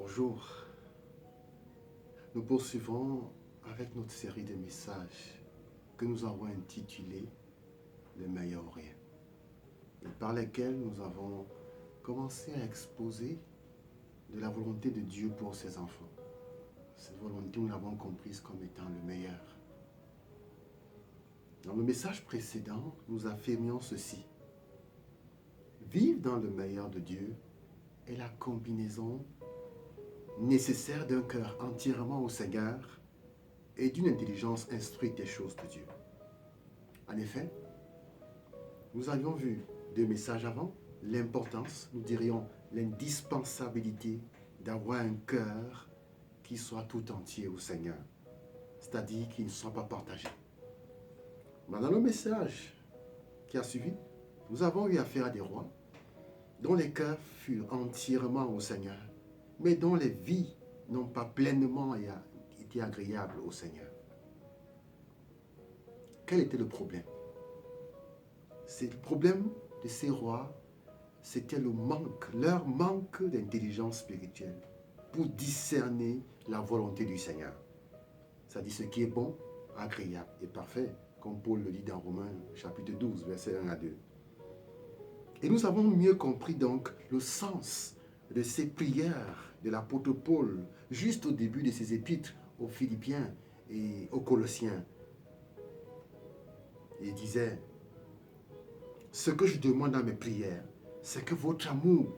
Bonjour, nous poursuivons avec notre série de messages que nous avons intitulé Le meilleur rien, et par lesquels nous avons commencé à exposer de la volonté de Dieu pour ses enfants. Cette volonté, nous l'avons comprise comme étant le meilleur. Dans le message précédent, nous affirmions ceci. Vivre dans le meilleur de Dieu est la combinaison nécessaire d'un cœur entièrement au Seigneur et d'une intelligence instruite des choses de Dieu. En effet, nous avions vu 2 messages avant, l'importance, nous dirions l'indispensabilité d'avoir un cœur qui soit tout entier au Seigneur, c'est-à-dire qui ne soit pas partagé. Mais dans le message qui a suivi, nous avons eu affaire à des rois dont les cœurs furent entièrement au Seigneur, mais dont les vies n'ont pas pleinement été agréables au Seigneur. Quel était le problème? Le problème de ces rois, c'était leur manque d'intelligence spirituelle pour discerner la volonté du Seigneur. C'est-à-dire ce qui est bon, agréable et parfait, comme Paul le dit dans Romains chapitre 12, versets 1 à 2. Et nous avons mieux compris donc le sens de ces prières de l'apôtre Paul, juste au début de ses épîtres aux Philippiens et aux Colossiens. Il disait, ce que je demande dans mes prières, c'est que votre amour,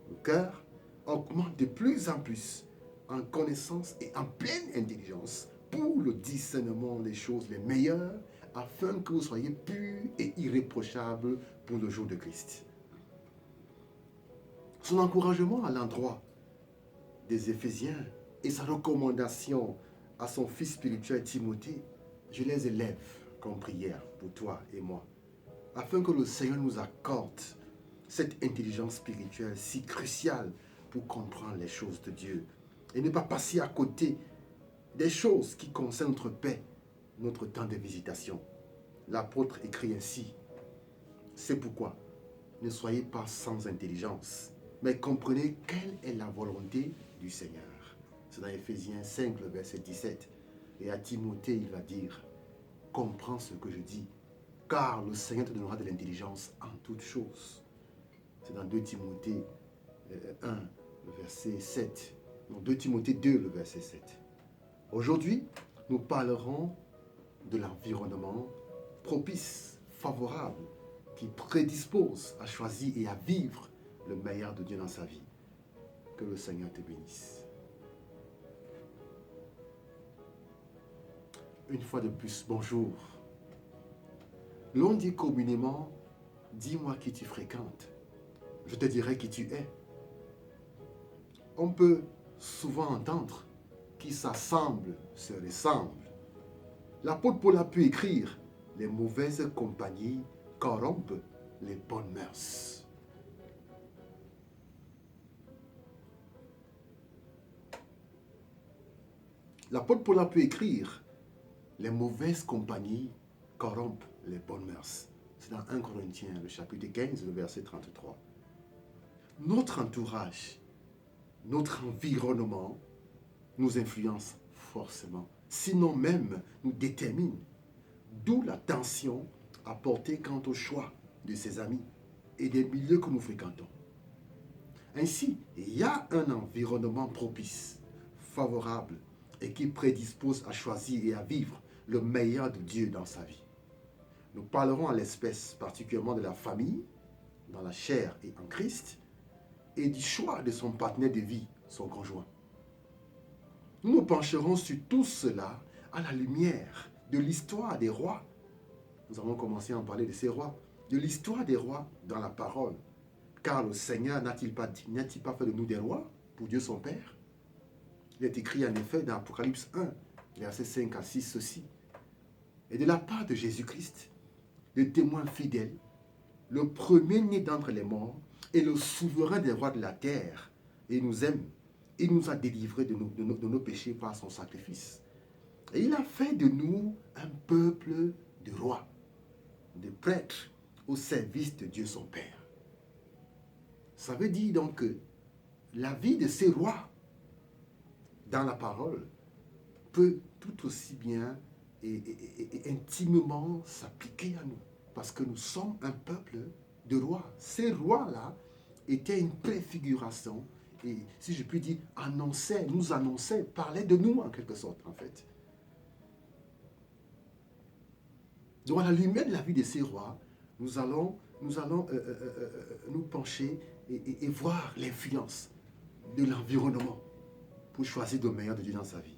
le cœur, augmente de plus en plus en connaissance et en pleine intelligence pour le discernement des choses les meilleures, afin que vous soyez purs et irréprochables pour le jour de Christ. Son encouragement à l'endroit des Éphésiens et sa recommandation à son fils spirituel Timothée, je les élève comme prière pour toi et moi, afin que le Seigneur nous accorde cette intelligence spirituelle si cruciale pour comprendre les choses de Dieu et ne pas passer à côté des choses qui concernent notre paix, notre temps de visitation. L'apôtre écrit ainsi, c'est pourquoi ne soyez pas sans intelligence, mais comprenez quelle est la volonté du Seigneur. C'est dans Éphésiens 5, le verset 17. Et à Timothée, il va dire, comprends ce que je dis, car le Seigneur te donnera de l'intelligence en toutes choses. C'est dans 2 Timothée 1, le verset 7. Non, 2 Timothée 2, le verset 7. Aujourd'hui, nous parlerons de l'environnement propice, favorable, qui prédispose à choisir et à vivre le meilleur de Dieu dans sa vie. Que le Seigneur te bénisse. Une fois de plus, bonjour. L'on dit communément, dis-moi qui tu fréquentes, je te dirai qui tu es. On peut souvent entendre qui s'assemblent se ressemblent. L'apôtre Paul a pu écrire, les mauvaises compagnies corrompent les bonnes mœurs. L'apôtre Paul a pu écrire, les mauvaises compagnies corrompent les bonnes mœurs. C'est dans 1 Corinthiens, le chapitre 15, le verset 33. Notre entourage, notre environnement nous influence forcément, sinon même nous détermine. D'où l'attention à porter quant au choix de ses amis et des milieux que nous fréquentons. Ainsi, il y a un environnement propice, favorable et qui prédispose à choisir et à vivre le meilleur de Dieu dans sa vie. Nous parlerons à l'espèce particulièrement de la famille, dans la chair et en Christ, et du choix de son partenaire de vie, son conjoint. Nous nous pencherons sur tout cela à la lumière de l'histoire des rois. Nous avons commencé à en parler de ces rois, de l'histoire des rois dans la parole. Car le Seigneur n'a-t-il pas fait de nous des rois pour Dieu son Père? Il est écrit en effet dans Apocalypse 1, versets 5 à 6, ceci. Et de la part de Jésus-Christ, le témoin fidèle, le premier-né d'entre les morts et le souverain des rois de la terre, et il nous aime. Il nous a délivrés de nos péchés par son sacrifice. Et il a fait de nous un peuple de rois, de prêtres au service de Dieu son Père. Ça veut dire donc que la vie de ces rois dans la parole peut tout aussi bien et intimement s'appliquer à nous. Parce que nous sommes un peuple de rois. Ces rois-là étaient une préfiguration, et si je puis dire, nous annonçaient, parlaient de nous en quelque sorte, en fait. Donc à la lumière de la vie de ces rois, nous allons nous pencher et voir l'influence de l'environnement pour choisir le meilleur de Dieu dans sa vie.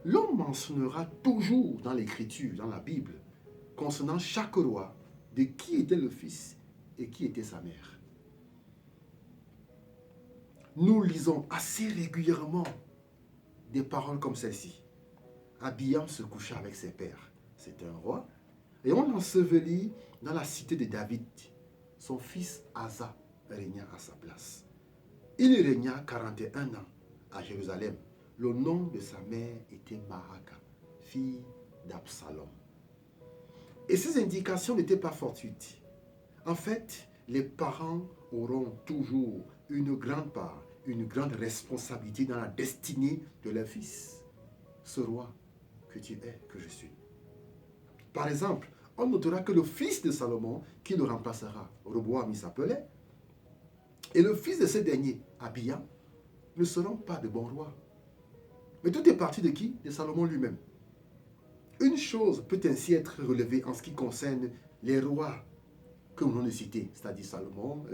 L'homme mentionnera toujours dans l'Écriture, dans la Bible, concernant chaque roi, de qui était le fils et qui était sa mère. Nous lisons assez régulièrement des paroles comme celle-ci. Abiam se coucha avec ses pères. C'est un roi. Et on l'ensevelit dans la cité de David. Son fils Asa régna à sa place. Il régna 41 ans à Jérusalem. Le nom de sa mère était Maaka, fille d'Absalom. Et ces indications n'étaient pas fortuites. En fait, les parents auront toujours une grande part, une grande responsabilité dans la destinée de leur fils. Ce roi que tu es, que je suis. Par exemple, on notera que le fils de Salomon, qui le remplacera, Roboam il s'appelait, et le fils de ce dernier, Abia, ne seront pas de bons rois. Mais tout est parti de qui? De Salomon lui-même. Une chose peut ainsi être relevée en ce qui concerne les rois que nous venons de citer, c'est-à-dire Salomon,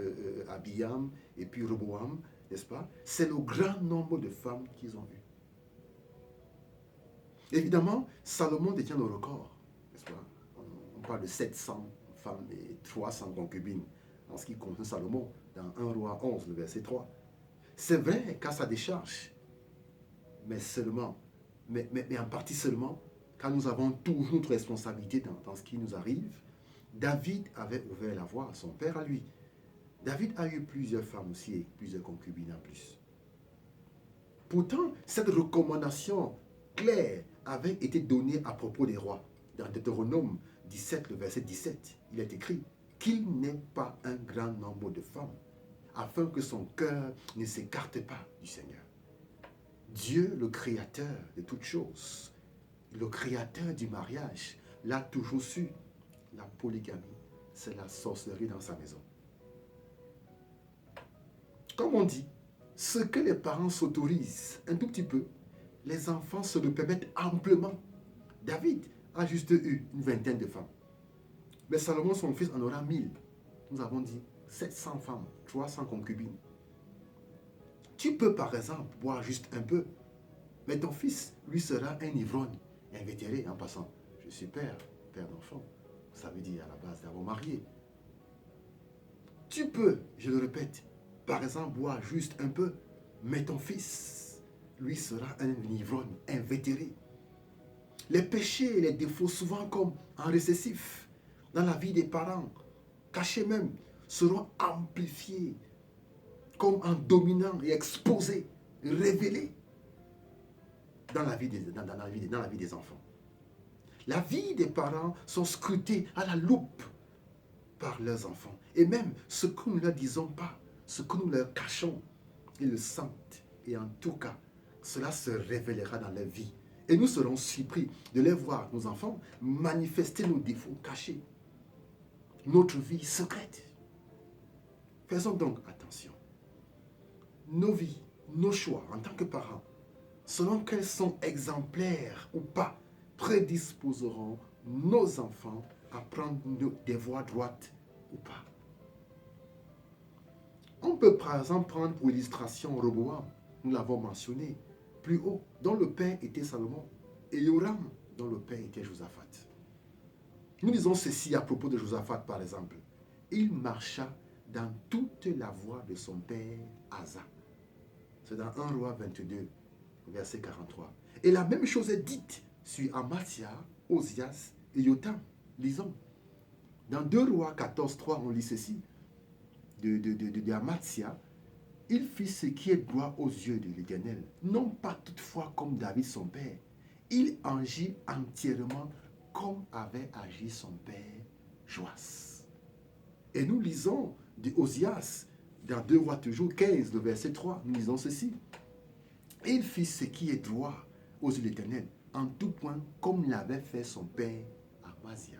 Abiam et puis Roboam, n'est-ce pas? C'est le grand nombre de femmes qu'ils ont eues. Évidemment, Salomon détient le record, n'est-ce pas? On parle de 700 femmes et 300 concubines en ce qui concerne Salomon, dans 1 Roi 11, le verset 3. C'est vrai qu'à sa décharge, mais en partie seulement, car nous avons toujours notre responsabilité dans ce qui nous arrive. David avait ouvert la voie à son père à lui. David a eu plusieurs femmes aussi et plusieurs concubines en plus. Pourtant, cette recommandation claire avait été donnée à propos des rois. Dans Deutéronome 17, le verset 17, il est écrit qu'il n'ait pas un grand nombre de femmes, afin que son cœur ne s'écarte pas du Seigneur. Dieu, le créateur de toutes choses, le créateur du mariage, l'a toujours su. La polygamie, c'est la sorcellerie dans sa maison. Comme on dit, ce que les parents s'autorisent un tout petit peu, les enfants se le permettent amplement. David a juste eu une vingtaine de femmes. Mais Salomon, son fils, en aura 1000. Nous avons dit 700 femmes, 300 concubines. Tu peux par exemple boire juste un peu, mais ton fils, lui, sera un ivrogne, invétéré en passant. Je suis père d'enfant. Ça veut dire à la base d'avoir marié. Tu peux, je le répète, par exemple boire juste un peu, mais ton fils, lui, sera un ivrogne, invétéré. Les péchés et les défauts, souvent comme en récessif, dans la vie des parents, cachés même, seront amplifiés comme en dominant et exposés, révélés dans la vie des enfants. La vie des parents sont scrutées à la loupe par leurs enfants. Et même ce que nous ne leur disons pas, ce que nous leur cachons, ils le sentent. Et en tout cas, cela se révélera dans leur vie. Et nous serons surpris de les voir, nos enfants, manifester nos défauts cachés. Notre vie secrète. Faisons donc attention. Nos vies, nos choix en tant que parents, selon qu'elles sont exemplaires ou pas, prédisposeront nos enfants à prendre des voies droites ou pas. On peut par exemple prendre pour illustration Roboam, nous l'avons mentionné plus haut, dont le père était Salomon, et Yoram, dont le père était Josaphat. Nous disons ceci à propos de Josaphat par exemple. Il marcha dans toute la voie de son père Asa. C'est dans 1 Roi 22, verset 43. Et la même chose est dite sur Amasia, Osias et Yotam. Lisons. Dans 2 Rois 14, 3, on lit ceci. De Amasia, il fit ce qui est droit aux yeux de l'Éternel, non pas toutefois comme David son père. Il agit entièrement comme avait agi son père Joas. Et nous lisons de Osias, dans 2 Rois toujours 15, le verset 3, nous lisons ceci. Et il fit ce qui est droit aux yeux de l'Éternel, en tout point, comme l'avait fait son père Amazia.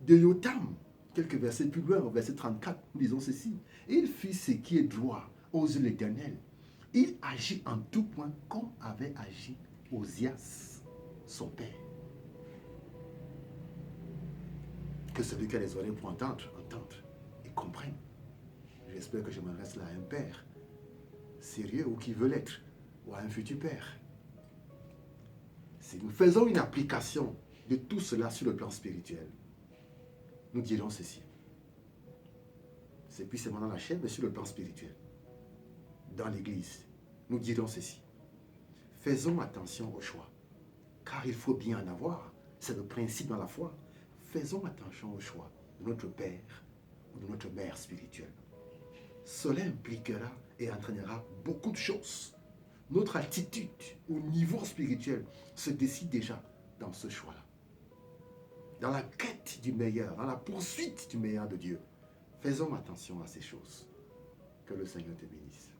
De Yotam, quelques versets plus loin, au verset 34, nous lisons ceci. Il fit ce qui est droit aux yeux de l'Éternel. Il agit en tout point comme avait agi Osias, son père. Que celui qui a les oreilles pour entendre, entende et comprenne. J'espère que je m'adresse là à un père sérieux ou qui veut l'être, ou à un futur père. Si nous faisons une application de tout cela sur le plan spirituel, nous dirons ceci. C'est plus seulement dans la chair, mais sur le plan spirituel. Dans l'Église, nous dirons ceci. Faisons attention au choix, car il faut bien en avoir. C'est le principe dans la foi. Faisons attention au choix de notre père ou de notre mère spirituelle. Cela impliquera et entraînera beaucoup de choses. Notre attitude au niveau spirituel se décide déjà dans ce choix-là. Dans la quête du meilleur, dans la poursuite du meilleur de Dieu. Faisons attention à ces choses. Que le Seigneur te bénisse.